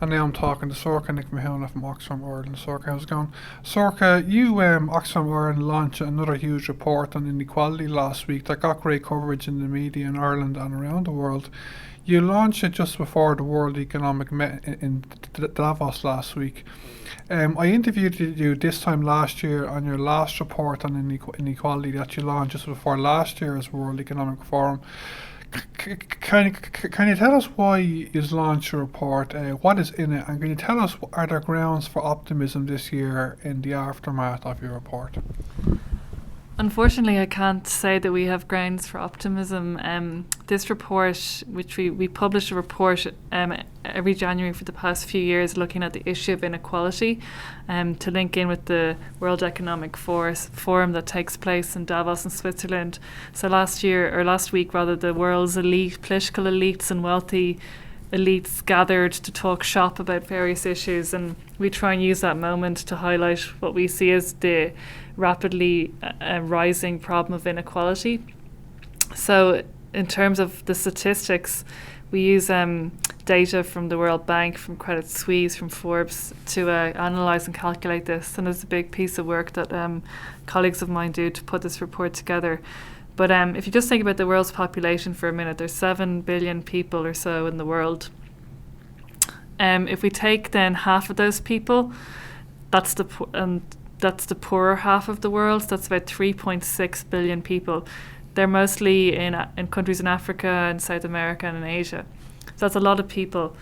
And now I'm talking to Sorcha Nic Mhathúna from Oxfam Ireland. Sorcha, how's it going? Sorcha, you, Oxfam Ireland, launched another huge report on inequality last week that got great coverage in the media in Ireland and around the world. You launched it just before the World Economic met in Davos last week. I interviewed you this time last year on your last report on inequality that you launched just before last year's World Economic Forum. Can you tell us why you launched your report? What is in it? And can you tell us, are there grounds for optimism this year in the aftermath of your report? Unfortunately, I can't say that we have grounds for optimism. This report, which we publish a report every January for the past few years looking at the issue of inequality, to link in with the World Economic Forum that takes place in Davos in Switzerland. So last week, the world's political elites and wealthy elites gathered to talk shop about various issues, and we try and use that moment to highlight what we see as the rapidly rising problem of inequality. So in terms of the statistics, we use data from the World Bank, from Credit Suisse, from Forbes to analyse and calculate this, and it's a big piece of work that colleagues of mine do to put this report together. But if you just think about the world's population for a minute, there's 7 billion people or so in the world. If we take then half of those people, that's the poorer half of the world. So that's about 3.6 billion people. They're mostly in countries in Africa and South America and in Asia. So that's a lot of people.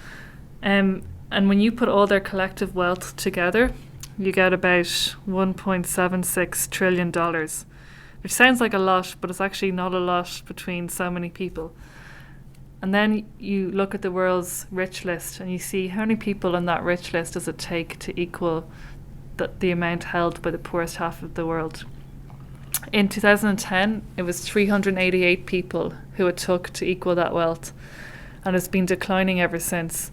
And when you put all their collective wealth together, you get about $1.76 trillion. Which sounds like a lot, but it's actually not a lot between so many people. And then you look at the world's rich list and you see how many people on that rich list does it take to equal the amount held by the poorest half of the world. In 2010, it was 388 people who it took to equal that wealth, and it's been declining ever since.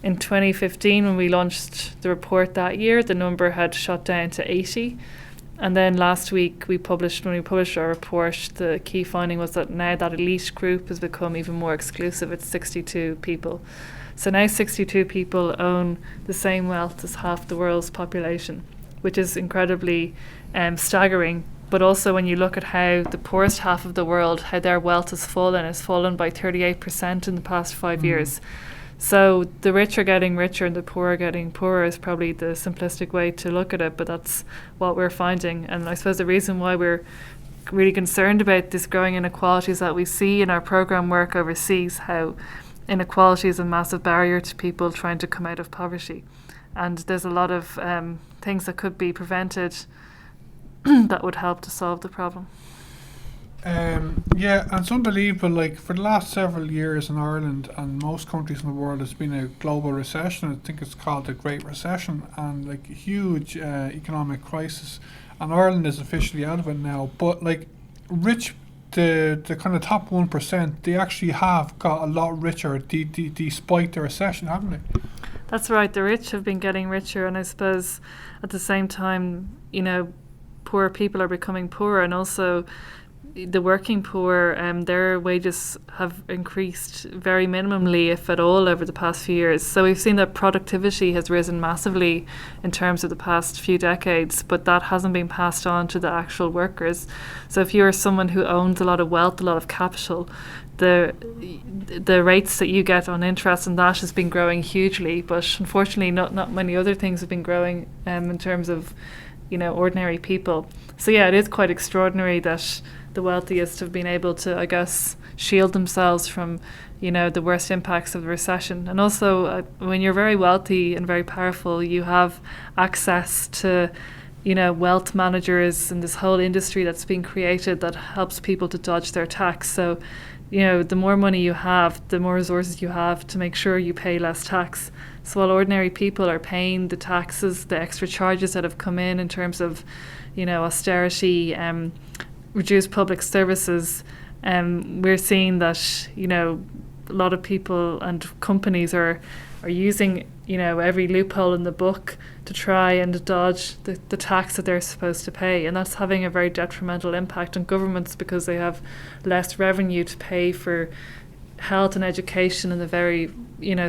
In 2015, when we launched the report that year, the number had shot down to 80. And then last week, when we published our report, the key finding was that now that elite group has become even more exclusive. It's 62 people. So now 62 people own the same wealth as half the world's population, which is incredibly staggering. But also when you look at how the poorest half of the world, how their wealth has fallen by 38% in the past 5 years. So the rich are getting richer and the poor are getting poorer is probably the simplistic way to look at it, but that's what we're finding. And I suppose the reason why we're really concerned about this growing inequality is that we see in our programme work overseas how inequality is a massive barrier to people trying to come out of poverty. And there's a lot of things that could be prevented that would help to solve the problem. Yeah, and it's unbelievable. Like, for the last several years in Ireland and most countries in the world, there's been a global recession. I think it's called the Great Recession, and like a huge economic crisis. And Ireland is officially out of it now. But like, the kind of top 1%, they actually have got a lot richer despite the recession, haven't they? That's right. The rich have been getting richer, and I suppose at the same time, poor people are becoming poorer, and also the working poor, their wages have increased very minimally, if at all, over the past few years. So we've seen that productivity has risen massively in terms of the past few decades, but that hasn't been passed on to the actual workers. So if you're someone who owns a lot of wealth, a lot of capital, the rates that you get on interest and that has been growing hugely, but unfortunately not many other things have been growing in terms of ordinary people. So yeah, it is quite extraordinary that the wealthiest have been able to, I guess, shield themselves from, the worst impacts of the recession. And also, when you're very wealthy and very powerful, you have access to, wealth managers and this whole industry that's been created that helps people to dodge their tax. So, the more money you have, the more resources you have to make sure you pay less tax. So while ordinary people are paying the taxes, the extra charges that have come in terms of, austerity, reduced public services, we're seeing that, a lot of people and companies are using, every loophole in the book to try and dodge the tax that they're supposed to pay. And that's having a very detrimental impact on governments because they have less revenue to pay for health and education and the very,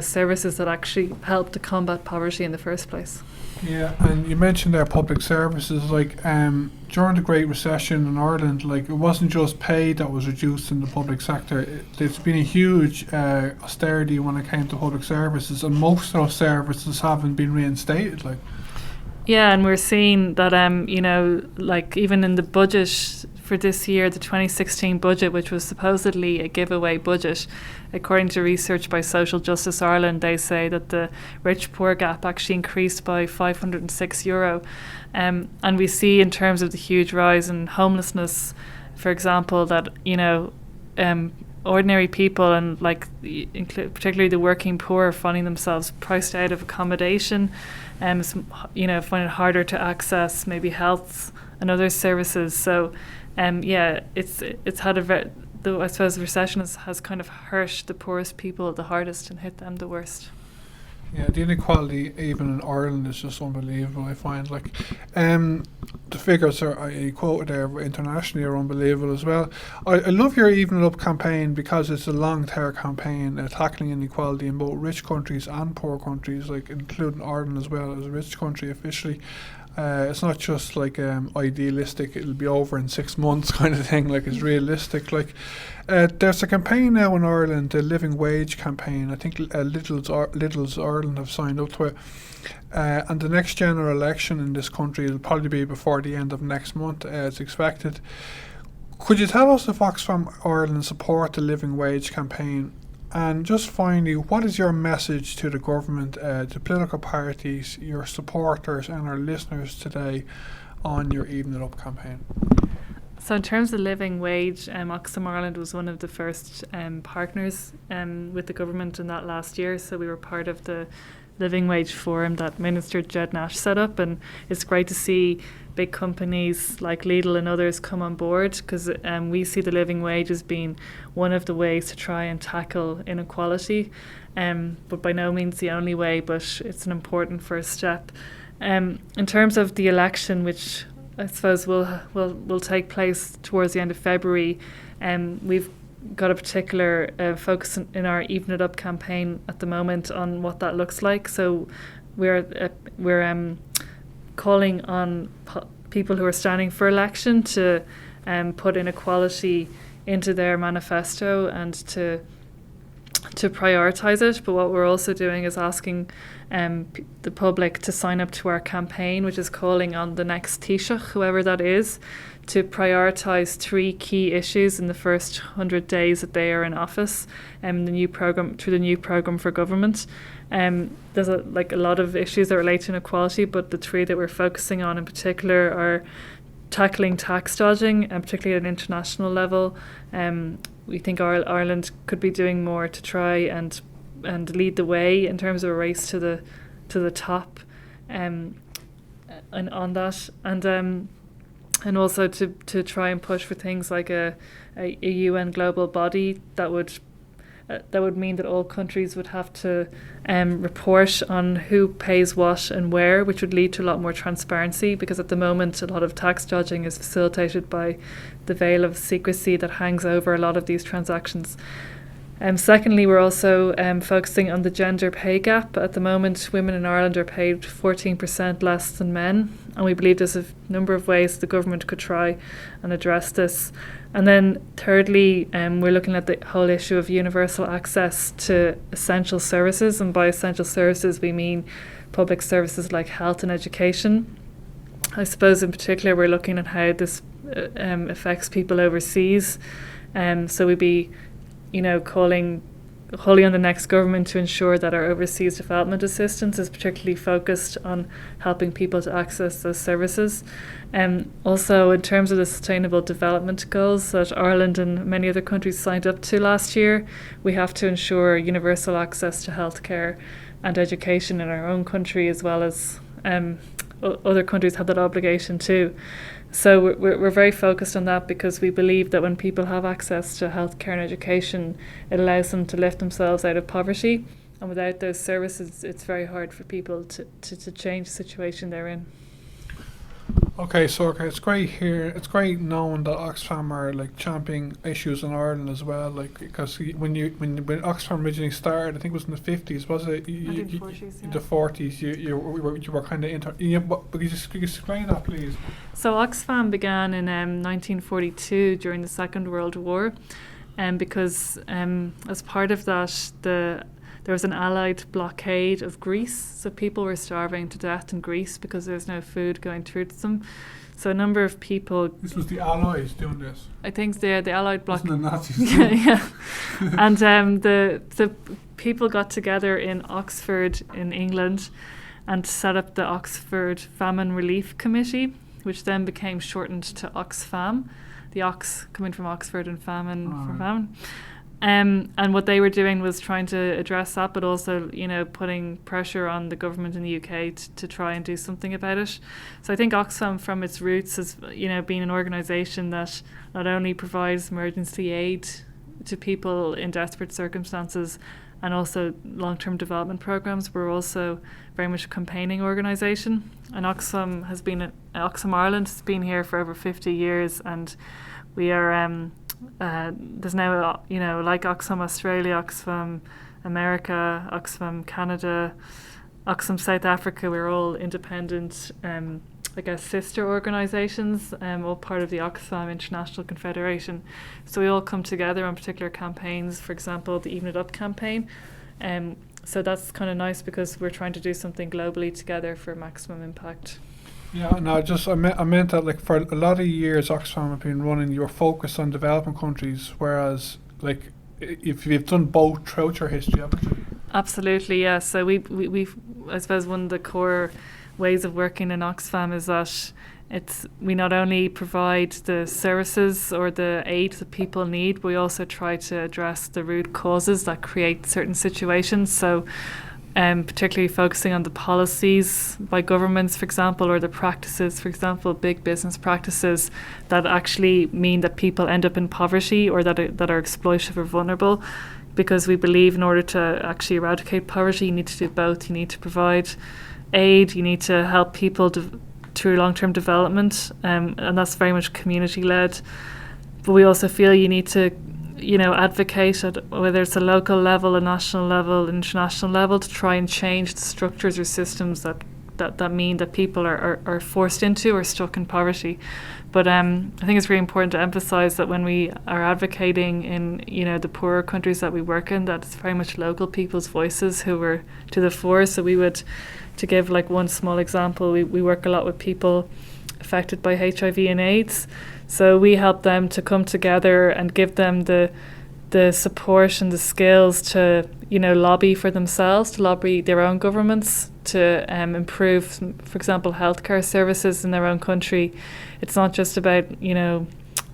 services that actually help to combat poverty in the first place. Yeah, and you mentioned there public services, like during the Great Recession in Ireland, like it wasn't just pay that was reduced in the public sector. There's been a huge austerity when it came to public services, and most of those services haven't been reinstated. Like, yeah, and we're seeing that like even in the budget for this year, the 2016 budget, which was supposedly a giveaway budget, according to research by Social Justice Ireland, they say that the rich-poor gap actually increased by €506. And we see in terms of the huge rise in homelessness, for example, that, ordinary people and particularly the working poor are finding themselves priced out of accommodation, finding it harder to access maybe health and other services. So, it's had I suppose the recession has kind of hurt the poorest people the hardest and hit them the worst. Yeah, the inequality even in Ireland is just unbelievable. I find the figures I quoted there internationally are unbelievable as well. I love your Even It Up campaign because it's a long-term campaign tackling inequality in both rich countries and poor countries, like including Ireland as well as a rich country officially. It's not just idealistic, it'll be over in 6 months kind of thing, it's realistic. There's a campaign now in Ireland, the Living Wage campaign. I think Little's Ireland have signed up to it. And the next general election in this country will probably be before the end of next month, as expected. Could you tell us if Oxfam Ireland support the Living Wage campaign? And just finally, what is your message to the government, to political parties, your supporters and our listeners today on your Even It Up campaign? So in terms of living wage, Oxfam Ireland was one of the first partners with the government in that last year. So we were part of the Living Wage Forum that Minister Jed Nash set up, and it's great to see big companies like Lidl and others come on board, because we see the living wage as being one of the ways to try and tackle inequality, but by no means the only way, but it's an important first step. In terms of the election, which I suppose will take place towards the end of February, we've got a particular focus in our Even It Up campaign at the moment on what that looks like. So we're calling on people who are standing for election to put inequality into their manifesto and to prioritise it. But what we're also doing is asking the public to sign up to our campaign, which is calling on the next Taoiseach, whoever that is, to prioritise 3 key issues in the first 100 days that they are in office, through the new programme for government. There's a lot of issues that relate to inequality, but the 3 that we're focusing on in particular are tackling tax dodging, and particularly at an international level. We think Ireland could be doing more to try and lead the way in terms of a race to the top, and on that, and also to try and push for things like a UN global body that would mean that all countries would have to report on who pays what and where, which would lead to a lot more transparency, because at the moment a lot of tax dodging is facilitated by the veil of secrecy that hangs over a lot of these transactions. Secondly, we're also focusing on the gender pay gap. At the moment, women in Ireland are paid 14% less than men, and we believe there's a number of ways the government could try and address this. And then thirdly, we're looking at the whole issue of universal access to essential services, and by essential services we mean public services like health and education. I suppose in particular we're looking at how this affects people overseas, so we'd be calling wholly on the next government to ensure that our overseas development assistance is particularly focused on helping people to access those services. Also, in terms of the Sustainable Development Goals that Ireland and many other countries signed up to last year, we have to ensure universal access to healthcare and education in our own country, as well as other countries have that obligation too. So we're very focused on that, because we believe that when people have access to healthcare and education, it allows them to lift themselves out of poverty. And without those services, it's very hard for people to change the situation they're in. Okay, so okay, it's great here. It's great knowing that Oxfam are like championing issues in Ireland as well. Like because when Oxfam originally started, I think it was in the 50s, was it? I think 40s, yeah. The 40s. You were kind of into. But could you explain that, please? So Oxfam began in 1942 during the Second World War, because as part of that, there was an Allied blockade of Greece, so people were starving to death in Greece because there was no food going through to them. So a number of people. This was the Allies doing this. I think the Allied blockade. Wasn't the Nazis? Yeah. And the people got together in Oxford in England and set up the Oxford Famine Relief Committee, which then became shortened to Oxfam. The Ox coming from Oxford and famine from famine. And what they were doing was trying to address that, but also, putting pressure on the government in the UK to try and do something about it. So I think Oxfam, from its roots, has, been an organisation that not only provides emergency aid to people in desperate circumstances and also long-term development programmes, we're also very much a campaigning organisation. And Oxfam Ireland has been here for over 50 years, and we are. There's now, like Oxfam Australia, Oxfam America, Oxfam Canada, Oxfam South Africa, we're all independent, sister organisations, all part of the Oxfam International Confederation. So we all come together on particular campaigns, for example, the Even It Up campaign. So that's kind of nice because we're trying to do something globally together for maximum impact. Yeah, no, I meant that like for a lot of years Oxfam have been running your focus on developing countries, whereas like if you've done both throughout your history, haven't you? Absolutely, yeah. So we've I suppose one of the core ways of working in Oxfam is that we not only provide the services or the aid that people need, but we also try to address the root causes that create certain situations. So particularly focusing on the policies by governments, for example, or the practices, for example, big business practices that actually mean that people end up in poverty or that are exploitative or vulnerable. Because we believe in order to actually eradicate poverty, you need to do both. You need to provide aid, you need to help people through long-term development, and that's very much community-led. But we also feel you need to advocate at whether it's a local level, a national level, international level, to try and change the structures or systems that mean that people are forced into or stuck in poverty. But I think it's really important to emphasise that when we are advocating in the poorer countries that we work in, that it's very much local people's voices who are to the fore. So we would, to give like one small example, we work a lot with people affected by HIV and AIDS. So we help them to come together and give them the support and the skills to, lobby for themselves, to lobby their own governments, to improve, for example, healthcare services in their own country. It's not just about,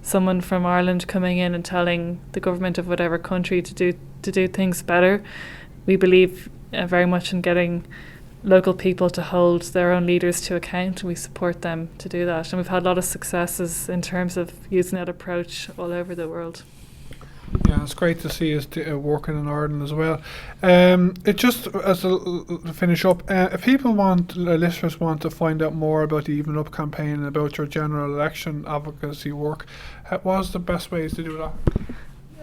someone from Ireland coming in and telling the government of whatever country to do things better. We believe very much in getting local people to hold their own leaders to account, and we support them to do that. And we've had a lot of successes in terms of using that approach all over the world. Yeah, it's great to see us working in Ireland as well. It just to finish up, if listeners want to find out more about the Even Up campaign and about your general election advocacy work, what's the best ways to do that?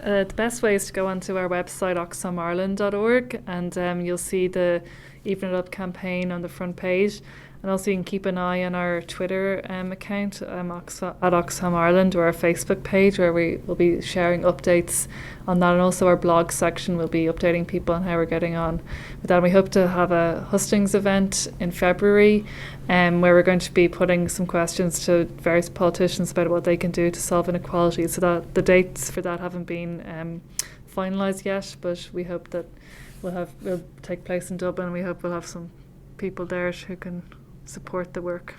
The best way is to go onto our website, oxfamireland.org, and you'll see the Even It Up campaign on the front page. And also you can keep an eye on our Twitter account at Oxfam Ireland, or our Facebook page, where we will be sharing updates on that. And also our blog section will be updating people on how we're getting on with that. And we hope to have a hustings event in February where we're going to be putting some questions to various politicians about what they can do to solve inequality. So that the dates for that haven't been finalised yet, but we hope that will take place in Dublin. We hope we'll have some people there who can support the work.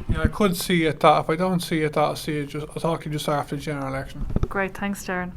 Yeah, I could see it that. If I don't see it, I'll talk to you just after the general election. Great, thanks, Darren.